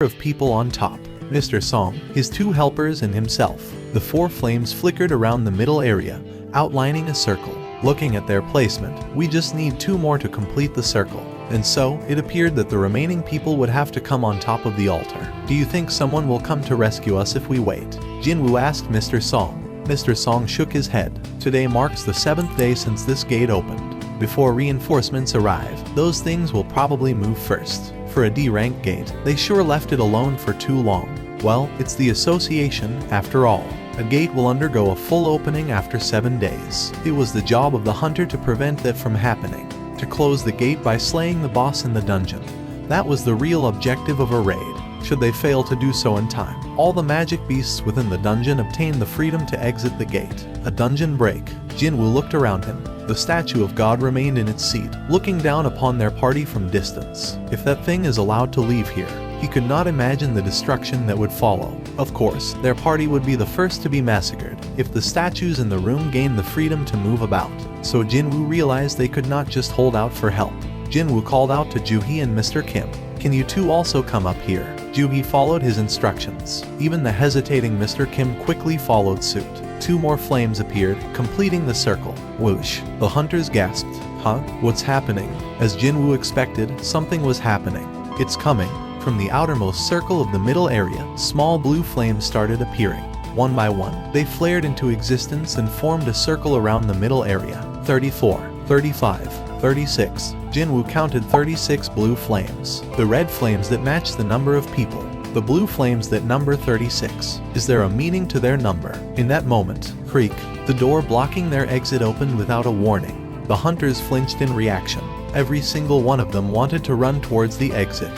of people on top. Mr. Song, his two helpers and himself. The four flames flickered around the middle area, outlining a circle. Looking at their placement, we just need two more to complete the circle. And so, it appeared that the remaining people would have to come on top of the altar. Do you think someone will come to rescue us if we wait? Jinwoo asked Mr. Song. Mr. Song shook his head. Today marks the 7th day since this gate opened. Before reinforcements arrive, those things will probably move first. For a D-rank gate, they sure left it alone for too long. Well, it's the association, after all. A gate will undergo a full opening after 7 days. It was the job of the hunter to prevent that from happening. To close the gate by slaying the boss in the dungeon. That was the real objective of a raid. Should they fail to do so in time, all the magic beasts within the dungeon obtain the freedom to exit the gate. A dungeon break. Jinwoo looked around him. The statue of God remained in its seat, looking down upon their party from distance. If that thing is allowed to leave here, he could not imagine the destruction that would follow. Of course, their party would be the first to be massacred if the statues in the room gained the freedom to move about. So Jinwoo realized they could not just hold out for help. Jinwoo called out to Juhee and Mr. Kim. Can you two also come up here? Juhee followed his instructions. Even the hesitating Mr. Kim quickly followed suit. Two more flames appeared, completing the circle. Whoosh. The hunters gasped. Huh? What's happening? As Jinwoo expected, something was happening. It's coming. From the outermost circle of the middle area, small blue flames started appearing. One by one, they flared into existence and formed a circle around the middle area. 34, 35, 36. Jinwoo counted 36 blue flames. The red flames that match the number of people. The blue flames that number 36. Is there a meaning to their number? In that moment, creak, the door blocking their exit opened without a warning. The hunters flinched in reaction. Every single one of them wanted to run towards the exit.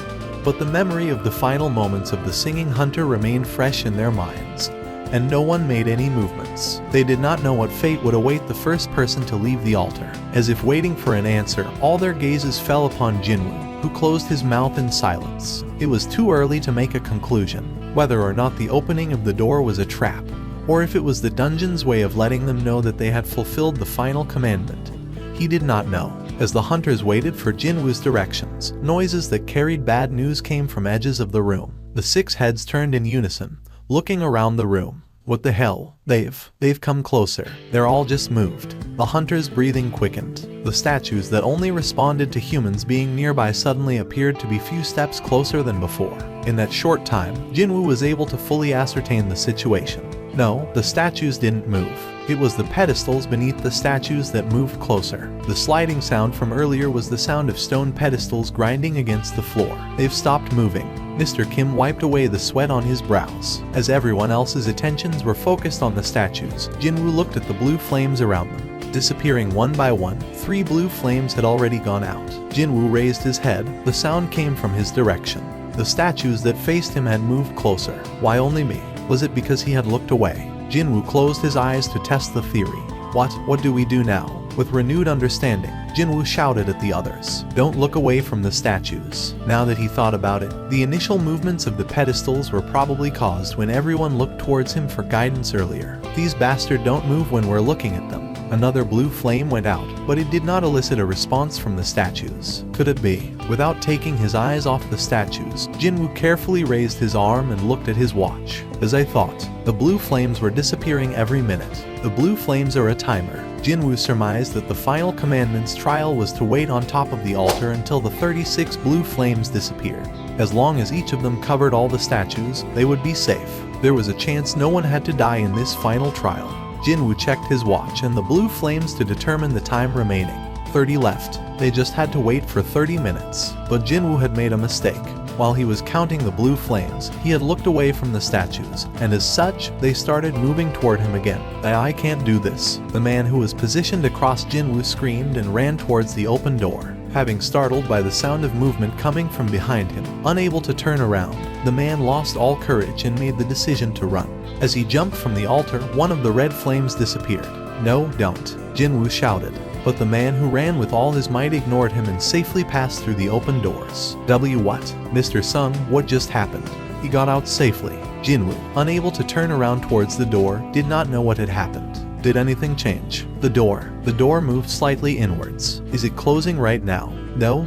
But the memory of the final moments of the singing hunter remained fresh in their minds. And no one made any movements. They did not know what fate would await the first person to leave the altar. As if waiting for an answer, all their gazes fell upon Jinwoo, who closed his mouth in silence. It was too early to make a conclusion, whether or not the opening of the door was a trap, or if it was the dungeon's way of letting them know that they had fulfilled the final commandment. He did not know. As the hunters waited for Jinwoo's directions, noises that carried bad news came from edges of the room. The 6 heads turned in unison, looking around the room. What the hell? They've come closer. They're all just moved. The hunter's breathing quickened. The statues that only responded to humans being nearby suddenly appeared to be few steps closer than before. In that short time, Jinwoo was able to fully ascertain the situation. No, the statues didn't move. It was the pedestals beneath the statues that moved closer. The sliding sound from earlier was the sound of stone pedestals grinding against the floor. They've stopped moving. Mr. Kim wiped away the sweat on his brows. As everyone else's attentions were focused on the statues, Jinwoo looked at the blue flames around them. Disappearing one by one, 3 blue flames had already gone out. Jinwoo raised his head. The sound came from his direction. The statues that faced him had moved closer. Why only me? Was it because he had looked away? Jinwoo closed his eyes to test the theory. What do we do now? With renewed understanding, Jinwoo shouted at the others. Don't look away from the statues. Now that he thought about it, the initial movements of the pedestals were probably caused when everyone looked towards him for guidance earlier. These bastards don't move when we're looking at them. Another blue flame went out, but it did not elicit a response from the statues. Could it be? Without taking his eyes off the statues, Jinwoo carefully raised his arm and looked at his watch. As I thought, the blue flames were disappearing every minute. The blue flames are a timer. Jinwoo surmised that the final commandment's trial was to wait on top of the altar until the 36 blue flames disappeared. As long as each of them covered all the statues, they would be safe. There was a chance no one had to die in this final trial. Jinwoo checked his watch and the blue flames to determine the time remaining. 30 left. They just had to wait for 30 minutes. But Jinwoo had made a mistake. While he was counting the blue flames, he had looked away from the statues, and as such, they started moving toward him again. I can't do this. The man who was positioned across Jinwoo screamed and ran towards the open door. Having startled by the sound of movement coming from behind him, unable to turn around, the man lost all courage and made the decision to run. As he jumped from the altar, one of the red flames disappeared. No, don't, Jinwoo shouted. But the man who ran with all his might ignored him and safely passed through the open doors. What? Mr. Sung, what just happened? He got out safely. Jinwoo, unable to turn around towards the door, did not know what had happened. Did anything change? The door moved slightly inwards. Is it closing right now? No.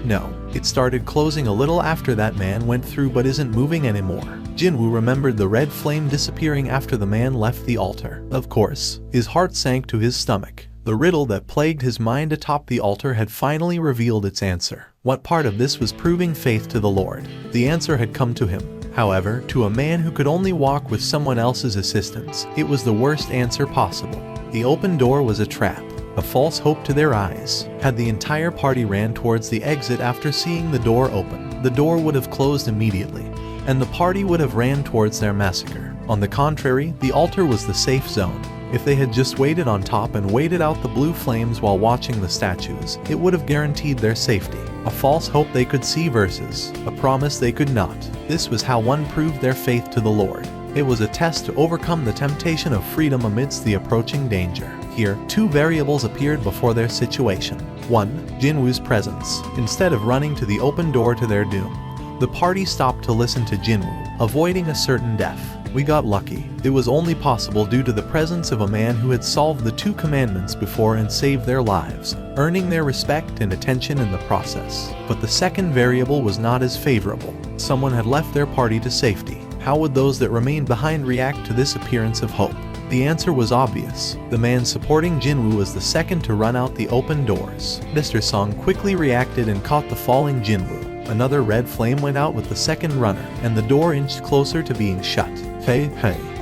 It started closing a little after that man went through but isn't moving anymore. Jinwoo remembered the red flame disappearing after the man left the altar. Of course, his heart sank to his stomach. The riddle that plagued his mind atop the altar had finally revealed its answer. What part of this was proving faith to the Lord? The answer had come to him. However, to a man who could only walk with someone else's assistance, it was the worst answer possible. The open door was a trap, a false hope to their eyes. Had the entire party ran towards the exit after seeing the door open, the door would have closed immediately, and the party would have ran towards their massacre. On the contrary, the altar was the safe zone. If they had just waited on top and waited out the blue flames while watching the statues, it would have guaranteed their safety. A false hope they could see versus a promise they could not. This was how one proved their faith to the Lord. It was a test to overcome the temptation of freedom amidst the approaching danger. Here, two variables appeared before their situation. 1. Jinwoo's presence. Instead of running to the open door to their doom, the party stopped to listen to Jinwoo, avoiding a certain death. We got lucky. It was only possible due to the presence of a man who had solved the 2 commandments before and saved their lives, earning their respect and attention in the process. But the second variable was not as favorable. Someone had left their party to safety. How would those that remained behind react to this appearance of hope? The answer was obvious. The man supporting Jinwoo was the second to run out the open doors. Mr. Song quickly reacted and caught the falling Jinwoo. Another red flame went out with the second runner, and the door inched closer to being shut. Hey.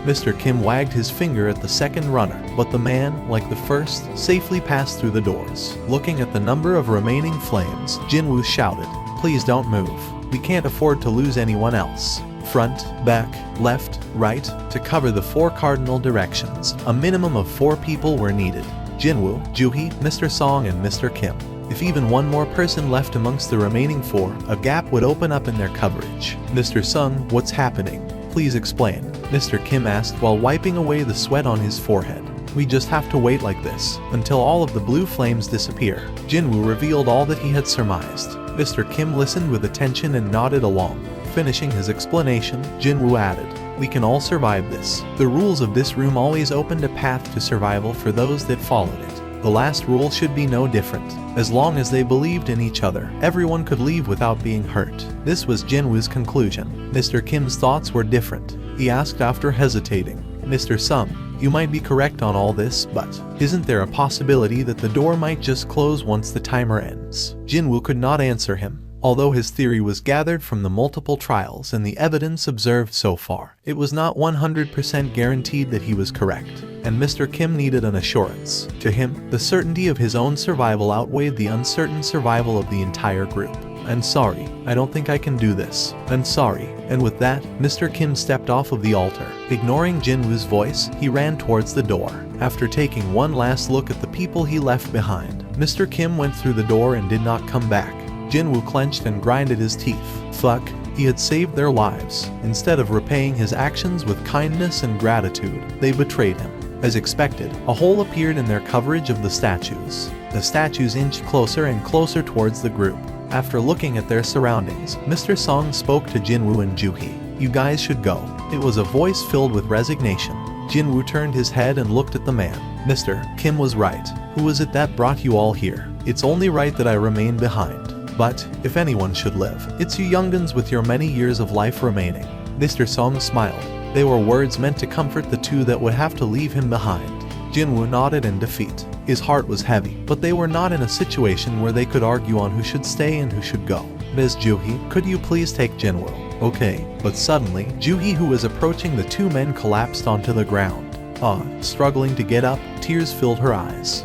Mr. Kim wagged his finger at the second runner, but the man, like the first, safely passed through the doors. Looking at the number of remaining flames, Jinwoo shouted, "Please don't move. We can't afford to lose anyone else." Front, back, left, right, to cover the 4 cardinal directions. A minimum of 4 people were needed. Jinwoo, Juhee, Mr. Song and Mr. Kim. If even one more person left amongst the remaining 4, a gap would open up in their coverage. Mr. Sung, what's happening? Please explain, Mr. Kim asked while wiping away the sweat on his forehead. We just have to wait like this, until all of the blue flames disappear. Jinwoo revealed all that he had surmised. Mr. Kim listened with attention and nodded along. Finishing his explanation, Jinwoo added, "We can all survive this. The rules of this room always opened a path to survival for those that followed it. The last rule should be no different. As long as they believed in each other, everyone could leave without being hurt." This was Jinwoo's conclusion. Mr. Kim's thoughts were different. He asked after hesitating, "Mr. Sung, you might be correct on all this, but isn't there a possibility that the door might just close once the timer ends?" Jinwoo could not answer him. Although his theory was gathered from the multiple trials and the evidence observed so far, it was not 100% guaranteed that he was correct, and Mr. Kim needed an assurance. To him, the certainty of his own survival outweighed the uncertain survival of the entire group. "I'm sorry, I don't think I can do this. I'm sorry." And with that, Mr. Kim stepped off of the altar. Ignoring Jinwoo's voice, he ran towards the door. After taking one last look at the people he left behind, Mr. Kim went through the door and did not come back. Jinwoo clenched and grinded his teeth. Fuck, he had saved their lives. Instead of repaying his actions with kindness and gratitude, they betrayed him. As expected, a hole appeared in their coverage of the statues. The statues inched closer and closer towards the group. After looking at their surroundings, Mr. Song spoke to Jinwoo and Juhee. "You guys should go." It was a voice filled with resignation. Jinwoo turned his head and looked at the man. "Mr. Kim was right. Who was it that brought you all here? It's only right that I remain behind. But, if anyone should live, it's you young'uns with your many years of life remaining." Mr. Song smiled. They were words meant to comfort the 2 that would have to leave him behind. Jinwoo nodded in defeat. His heart was heavy, but they were not in a situation where they could argue on who should stay and who should go. "Ms. Juhee, could you please take Jinwoo?" "Okay." But suddenly, Juhee, who was approaching the 2 men, collapsed onto the ground. Struggling to get up, tears filled her eyes.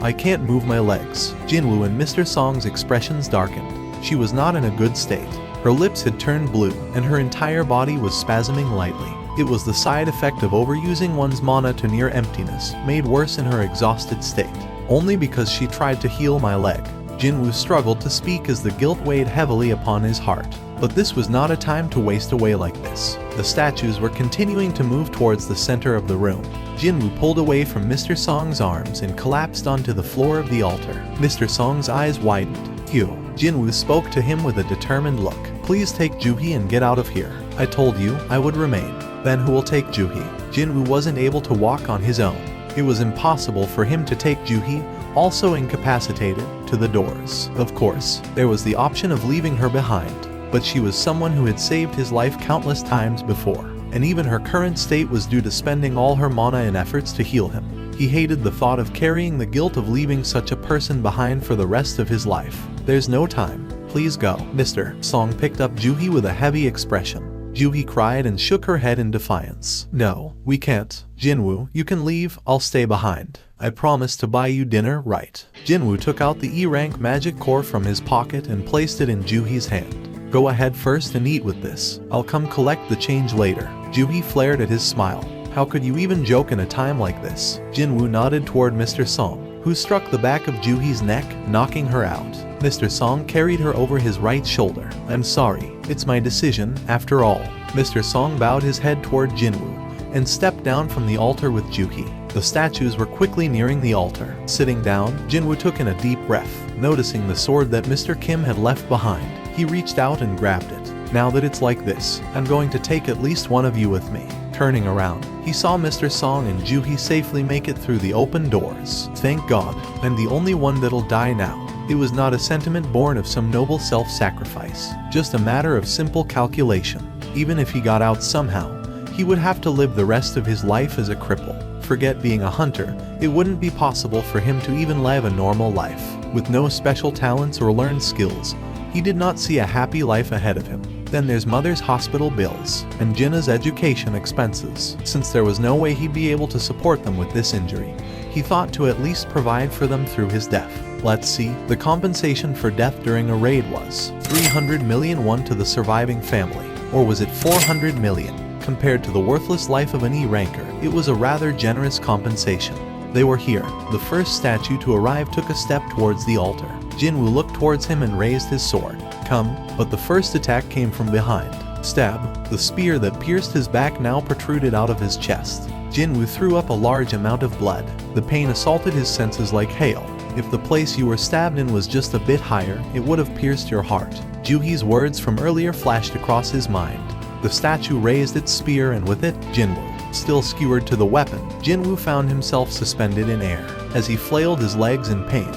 I can't move my legs." Jinwoo and Mr. Song's expressions darkened. She was not in a good state. Her lips had turned blue, and her entire body was spasming lightly. It was the side effect of overusing one's mana to near emptiness, made worse in her exhausted state. "Only because she tried to heal my leg." Jinwoo struggled to speak as the guilt weighed heavily upon his heart. But this was not a time to waste away like this. The statues were continuing to move towards the center of the room. Jinwoo pulled away from Mr. Song's arms and collapsed onto the floor of the altar. Mr. Song's eyes widened. "You." Jinwoo spoke to him with a determined look. "Please take Juhee and get out of here. I told you I would remain." "Then who will take Juhee?" Jinwoo wasn't able to walk on his own. It was impossible for him to take Juhee, also incapacitated, to the doors. Of course, there was the option of leaving her behind, but she was someone who had saved his life countless times before, and even her current state was due to spending all her mana in efforts to heal him. He hated the thought of carrying the guilt of leaving such a person behind for the rest of his life. There's no time. Please go. Mr. Song picked up Juhi with a heavy expression. Juhi cried and shook her head in defiance. No, we can't. Jinwoo, you can leave, I'll stay behind. I promise to buy you dinner, right? Jinwoo took out the E-rank magic core from his pocket and placed it in Juhi's hand. Go ahead first and eat with this. I'll come collect the change later. Juhi flared at his smile. How could you even joke in a time like this? Jinwoo nodded toward Mr. Song, who struck the back of Juhi's neck, knocking her out. Mr. Song carried her over his right shoulder. I'm sorry, it's my decision, after all. Mr. Song bowed his head toward Jinwoo and stepped down from the altar with Juhi. The statues were quickly nearing the altar. Sitting down, Jinwoo took in a deep breath. Noticing the sword that Mr. Kim had left behind, he reached out and grabbed it. Now that it's like this, I'm going to take at least one of you with me. Turning around, he saw Mr. Song and Juhi safely make it through the open doors. Thank God, I'm the only one that'll die now. It was not a sentiment born of some noble self-sacrifice, just a matter of simple calculation. Even if he got out somehow, he would have to live the rest of his life as a cripple. Forget being a hunter, it wouldn't be possible for him to even live a normal life. With no special talents or learned skills, he did not see a happy life ahead of him. Then there's mother's hospital bills, and Jinna's education expenses. Since there was no way he'd be able to support them with this injury, he thought to at least provide for them through his death. Let's see, the compensation for death during a raid was 300 million won to the surviving family, or was it 400 million? Compared to the worthless life of an E-ranker, it was a rather generous compensation. They were here. The first statue to arrive took a step towards the altar. Jinwoo looked towards him and raised his sword. Come, but the first attack came from behind. Stab. The spear that pierced his back now protruded out of his chest. Jinwoo threw up a large amount of blood. The pain assaulted his senses like hail. If the place you were stabbed in was just a bit higher, it would have pierced your heart. Juhi's words from earlier flashed across his mind. The statue raised its spear and with it, Jinwoo. Still skewered to the weapon, Jinwoo found himself suspended in air. As he flailed his legs in pain,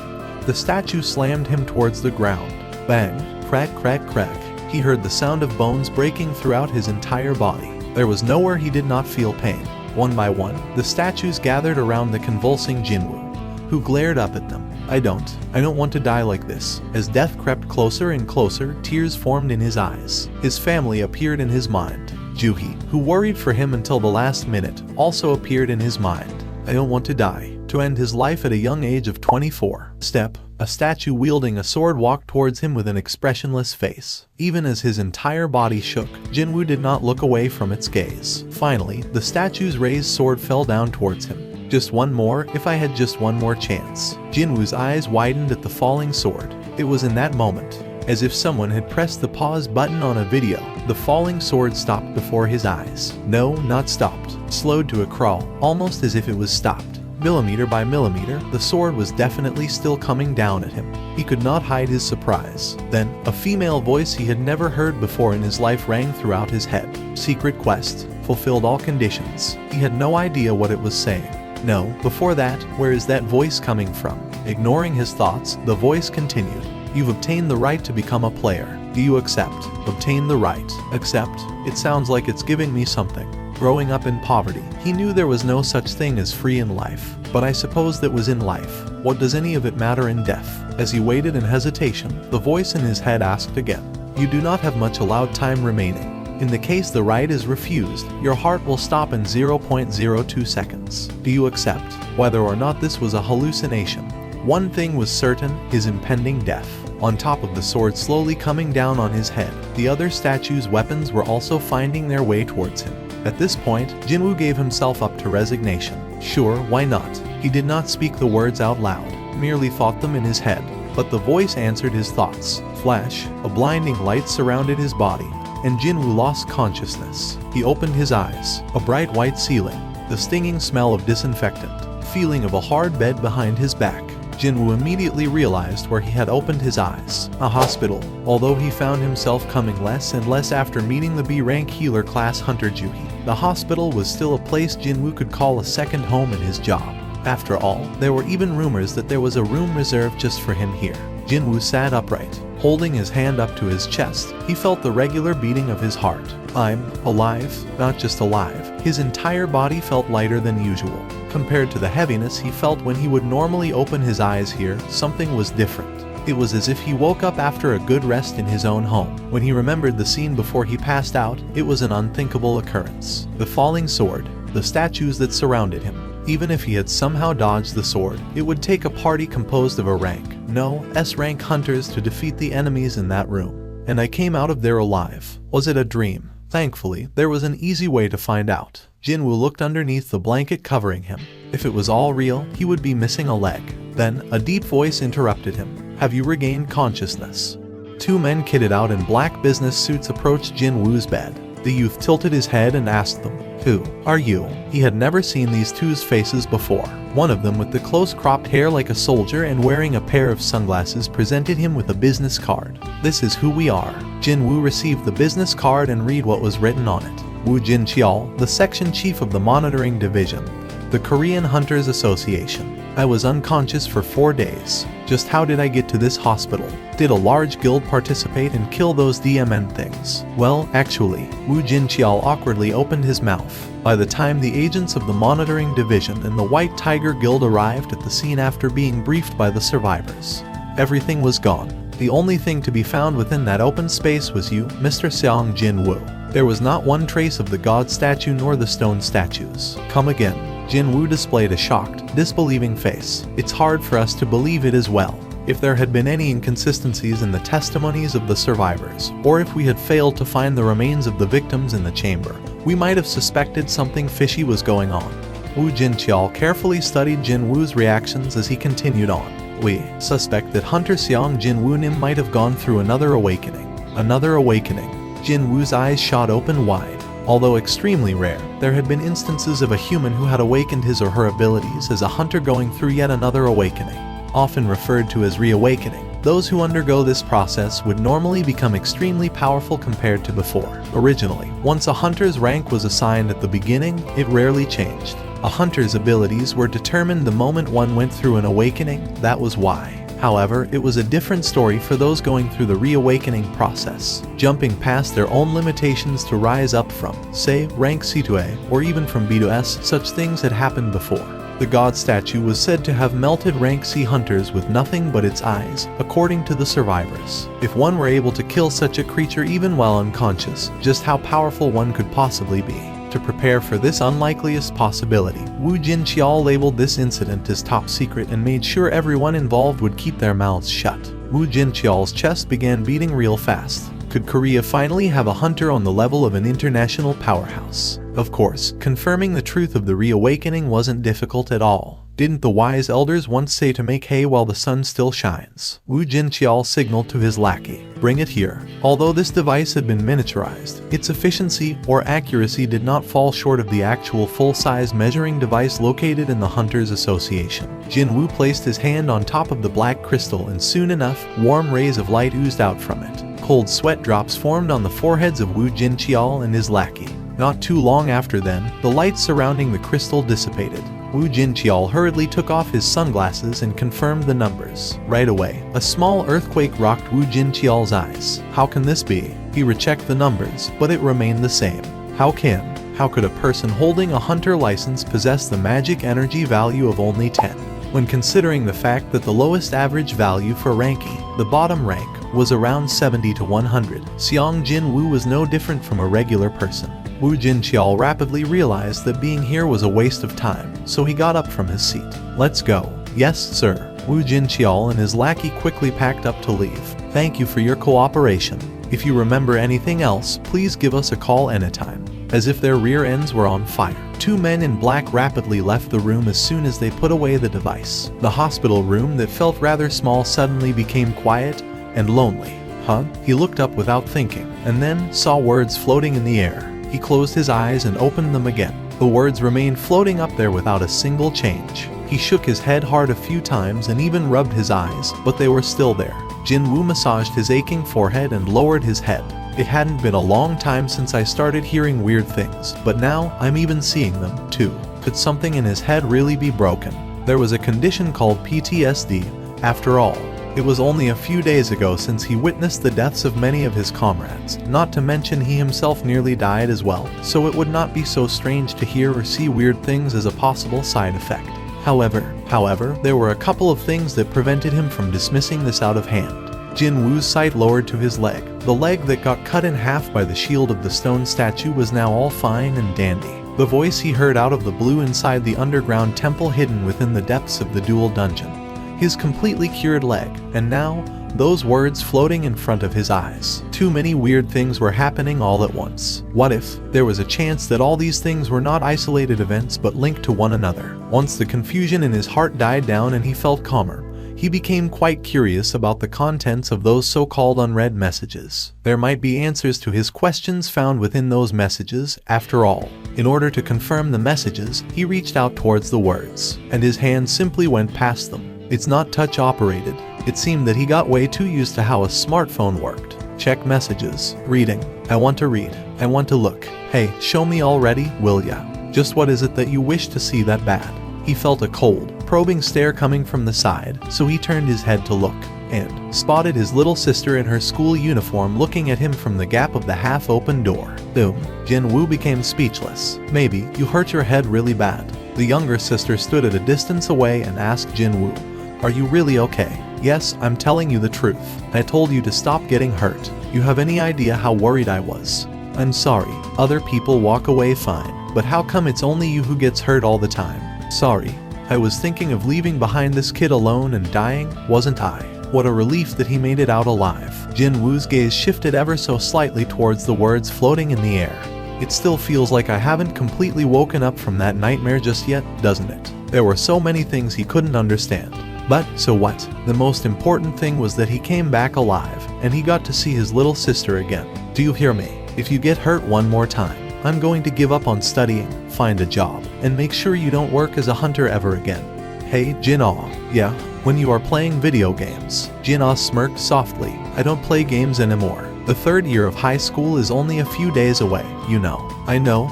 the statue slammed him towards the ground. Bang, crack, crack, crack. He heard the sound of bones breaking throughout his entire body. There was nowhere he did not feel pain. One by one, the statues gathered around the convulsing Jinwoo, who glared up at them. I don't want to die like this. As death crept closer and closer, tears formed in his eyes. His family appeared in his mind. Juhi, who worried for him until the last minute, also appeared in his mind. I don't want to die. To end his life at a young age of 24. Step. A statue wielding a sword walked towards him with an expressionless face. Even as his entire body shook, Jinwoo did not look away from its gaze. Finally, the statue's raised sword fell down towards him. Just one more, if I had just one more chance. Jinwoo's eyes widened at the falling sword. It was in that moment, as if someone had pressed the pause button on a video, the falling sword stopped before his eyes. No, not stopped. Slowed to a crawl, almost as if it was stopped. Millimeter by millimeter, the sword was definitely still coming down at him. He could not hide his surprise. Then, a female voice he had never heard before in his life rang throughout his head. Secret quest. Fulfilled all conditions. He had no idea what it was saying. No, before that, where is that voice coming from? Ignoring his thoughts, the voice continued. You've obtained the right to become a player. Do you accept? Obtain the right. Accept? It sounds like it's giving me something. Growing up in poverty, he knew there was no such thing as free in life. But I suppose that was in life. What does any of it matter in death? As he waited in hesitation, the voice in his head asked again. You do not have much allowed time remaining. In the case the right is refused, your heart will stop in 0.02 seconds. Do you accept? Whether or not this was a hallucination, one thing was certain, his impending death. On top of the sword slowly coming down on his head, the other statue's weapons were also finding their way towards him. At this point, Jinwoo gave himself up to resignation. Sure, why not? He did not speak the words out loud, merely thought them in his head. But the voice answered his thoughts. Flash, a blinding light surrounded his body, and Jinwoo lost consciousness. He opened his eyes, a bright white ceiling, the stinging smell of disinfectant, feeling of a hard bed behind his back. Jinwoo immediately realized where he had opened his eyes. A hospital. Although he found himself coming less and less after meeting the B-rank healer class hunter Juhi, the hospital was still a place Jinwoo could call a second home in his job. After all, there were even rumors that there was a room reserved just for him here. Jinwoo sat upright, holding his hand up to his chest. He felt the regular beating of his heart. I'm alive, not just alive. His entire body felt lighter than usual. Compared to the heaviness he felt when he would normally open his eyes here, something was different. It was as if he woke up after a good rest in his own home. When he remembered the scene before he passed out, it was an unthinkable occurrence. The falling sword, the statues that surrounded him. Even if he had somehow dodged the sword, it would take a party composed of a rank, no, S-rank hunters to defeat the enemies in that room. And I came out of there alive. Was it a dream? Thankfully, there was an easy way to find out. Jinwoo looked underneath the blanket covering him. If it was all real, he would be missing a leg. Then, a deep voice interrupted him. Have you regained consciousness? Two men kitted out in black business suits approached Jinwoo's bed. The youth tilted his head and asked them, "Who are you?" He had never seen these two's faces before. One of them with the close-cropped hair like a soldier and wearing a pair of sunglasses presented him with a business card. "This is who we are." Jinwoo received the business card and read what was written on it. Woo Jin-cheol, the section chief of the monitoring division, the Korean Hunters Association. I was unconscious for 4 days. Just how did I get to this hospital? Did a large guild participate and kill those DMN things? Well, actually, Woo Jin-cheol awkwardly opened his mouth. By the time the agents of the monitoring division and the White Tiger Guild arrived at the scene after being briefed by the survivors, everything was gone. The only thing to be found within that open space was you, Mr. Seong Jin-woo. There was not one trace of the god statue nor the stone statues. Come again. Jinwoo displayed a shocked, disbelieving face. It's hard for us to believe it as well. If there had been any inconsistencies in the testimonies of the survivors, or if we had failed to find the remains of the victims in the chamber, we might have suspected something fishy was going on. Woo Jin-cheol carefully studied Jinwoo's reactions as he continued on. We suspect that Hunter Seong Jinwoo Nim might have gone through another awakening. Another awakening. Jinwoo's eyes shot open wide. Although extremely rare, there had been instances of a human who had awakened his or her abilities as a hunter going through yet another awakening. Often referred to as reawakening, those who undergo this process would normally become extremely powerful compared to before. Originally, once a hunter's rank was assigned at the beginning, it rarely changed. A hunter's abilities were determined the moment one went through an awakening, that was why. However, it was a different story for those going through the reawakening process, jumping past their own limitations to rise up from, say, rank C to A, or even from B to S. Such things had happened before. The god statue was said to have melted rank C hunters with nothing but its eyes, according to the survivors. If one were able to kill such a creature even while unconscious, just how powerful one could possibly be. To prepare for this unlikeliest possibility, Woo Jin-cheol labeled this incident as top secret and made sure everyone involved would keep their mouths shut. Woo Jin-cheol's chest began beating real fast. Could Korea finally have a hunter on the level of an international powerhouse? Of course, confirming the truth of the reawakening wasn't difficult at all. Didn't the wise elders once say to make hay while the sun still shines? Woo Jin-cheol signaled to his lackey, "Bring it here." Although this device had been miniaturized, its efficiency or accuracy did not fall short of the actual full-size measuring device located in the Hunters Association. Jinwoo placed his hand on top of the black crystal and soon enough, warm rays of light oozed out from it. Cold sweat drops formed on the foreheads of Woo Jin-cheol and his lackey. Not too long after then, the light surrounding the crystal dissipated. Woo Jin-cheol hurriedly took off his sunglasses and confirmed the numbers. Right away, a small earthquake rocked Woo Jin-cheol's eyes. How can this be? He rechecked the numbers, but it remained the same. How could a person holding a hunter license possess the magic energy value of only 10? When considering the fact that the lowest average value for rank E, the bottom rank, was around 70 to 100, Seong Jin-woo was no different from a regular person. Woo Jin-cheol rapidly realized that being here was a waste of time, so he got up from his seat. "Let's go." "Yes, sir." Woo Jin-cheol and his lackey quickly packed up to leave. "Thank you for your cooperation. If you remember anything else, please give us a call anytime." As if their rear ends were on fire, two men in black rapidly left the room as soon as they put away the device. The hospital room that felt rather small suddenly became quiet and lonely. "Huh?" He looked up without thinking, and then saw words floating in the air. He closed his eyes and opened them again. The words remained floating up there without a single change. He shook his head hard a few times and even rubbed his eyes, but they were still there. Jinwoo massaged his aching forehead and lowered his head. "It hadn't been a long time since I started hearing weird things, but now I'm even seeing them, too." Could something in his head really be broken? There was a condition called PTSD, after all. It was only a few days ago since he witnessed the deaths of many of his comrades, not to mention he himself nearly died as well, so it would not be so strange to hear or see weird things as a possible side effect. However, there were a couple of things that prevented him from dismissing this out of hand. Jin Woo's sight lowered to his leg. The leg that got cut in half by the shield of the stone statue was now all fine and dandy. The voice he heard out of the blue inside the underground temple hidden within the depths of the dual dungeon. His completely cured leg, and now, those words floating in front of his eyes. Too many weird things were happening all at once. What if there was a chance that all these things were not isolated events but linked to one another? Once the confusion in his heart died down and he felt calmer, he became quite curious about the contents of those so-called unread messages. There might be answers to his questions found within those messages, after all. In order to confirm the messages, he reached out towards the words, and his hand simply went past them. It's not touch operated. It seemed that he got way too used to how a smartphone worked. Check messages. Reading. I want to read. I want to look. Hey, show me already, will ya? Just what is it that you wish to see that bad? He felt a cold, probing stare coming from the side, so he turned his head to look, and spotted his little sister in her school uniform looking at him from the gap of the half-open door. Boom. Jin Woo became speechless. Maybe you hurt your head really bad. The younger sister stood at a distance away and asked Jin Woo, "Are you really okay?" "Yes, I'm telling you the truth. I told you to stop getting hurt. You have any idea how worried I was?" "I'm sorry. Other people walk away fine, but how come it's only you who gets hurt all the time?" "Sorry. I was thinking of leaving behind this kid alone and dying, wasn't I?" What a relief that he made it out alive. Jin Woo's gaze shifted ever so slightly towards the words floating in the air. It still feels like I haven't completely woken up from that nightmare just yet, doesn't it? There were so many things he couldn't understand. But, so what? The most important thing was that he came back alive, and he got to see his little sister again. Do you hear me? If you get hurt one more time, I'm going to give up on studying, find a job, and make sure you don't work as a hunter ever again. Hey, Jin-ah. Yeah? When you are playing video games. Jin-ah smirked softly. I don't play games anymore. The third year of high school is only a few days away, you know. I know.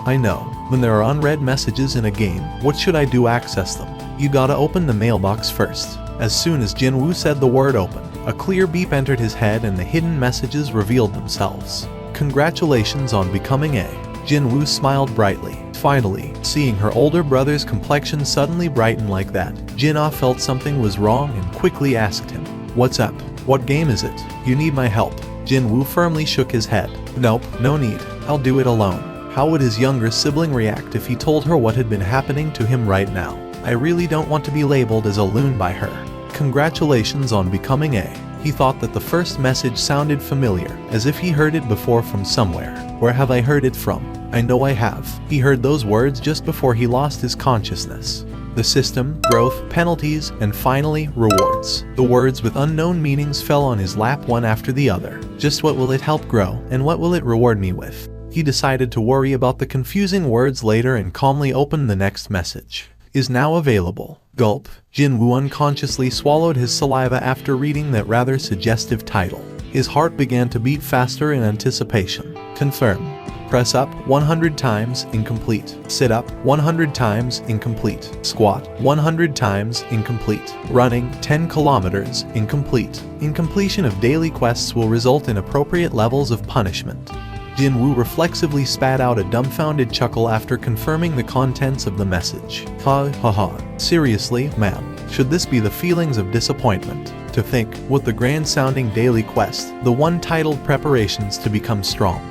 When there are unread messages in a game, what should I do access them? You gotta open the mailbox first. As soon as Jin Woo said the word open, a clear beep entered his head and the hidden messages revealed themselves. Congratulations on becoming a. Jin Woo smiled brightly. Finally, seeing her older brother's complexion suddenly brighten like that, Jin-ah felt something was wrong and quickly asked him, "What's up? What game is it? You need my help." Jin Woo firmly shook his head. "Nope, no need. I'll do it alone." How would his younger sibling react if he told her what had been happening to him right now? I really don't want to be labeled as a loon by her. Congratulations on becoming a. He thought that the first message sounded familiar, as if he heard it before from somewhere. Where have I heard it from? I know I have. He heard those words just before he lost his consciousness. The system, growth, penalties, and finally, rewards. The words with unknown meanings fell on his lap one after the other. Just what will it help grow, and what will it reward me with? He decided to worry about the confusing words later and calmly opened the next message. Is now available. Gulp. Jin Woo unconsciously swallowed his saliva after reading that rather suggestive title. His heart began to beat faster in anticipation. Confirm. Press up 100 times, incomplete. Sit up 100 times, incomplete. Squat 100 times, incomplete. Running 10 kilometers, incomplete. Incompletion of daily quests will result in appropriate levels of punishment. Jin Woo reflexively spat out a dumbfounded chuckle after confirming the contents of the message. Ha. Seriously, ma'am, should this be the feelings of disappointment? To think, with the grand-sounding daily quest, the one titled Preparations to Become Strong,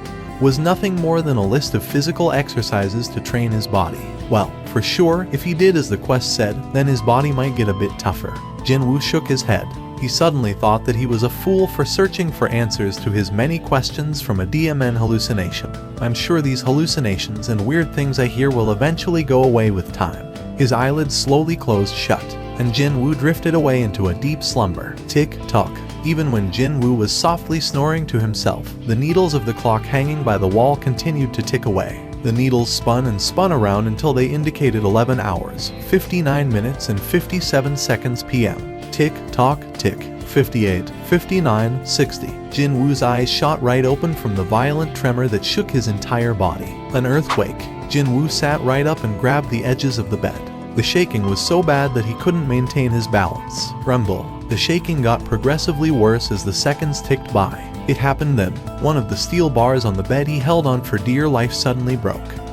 was nothing more than a list of physical exercises to train his body. Well, for sure, if he did as the quest said, then his body might get a bit tougher. Jin Woo shook his head. He suddenly thought that he was a fool for searching for answers to his many questions from a DMN hallucination. I'm sure these hallucinations and weird things I hear will eventually go away with time. His eyelids slowly closed shut, and Jin Woo drifted away into a deep slumber. Tick-tock. Even when Jin Woo was softly snoring to himself, the needles of the clock hanging by the wall continued to tick away. The needles spun and spun around until they indicated 11 hours, 59 minutes and 57 seconds p.m. Tick-tock, tick. 58, 59, 60. Jin Woo's eyes shot right open from the violent tremor that shook his entire body. An earthquake. Jin Woo sat right up and grabbed the edges of the bed. The shaking was so bad that he couldn't maintain his balance. Rumble. The shaking got progressively worse as the seconds ticked by. It happened then. One of the steel bars on the bed he held on for dear life suddenly broke.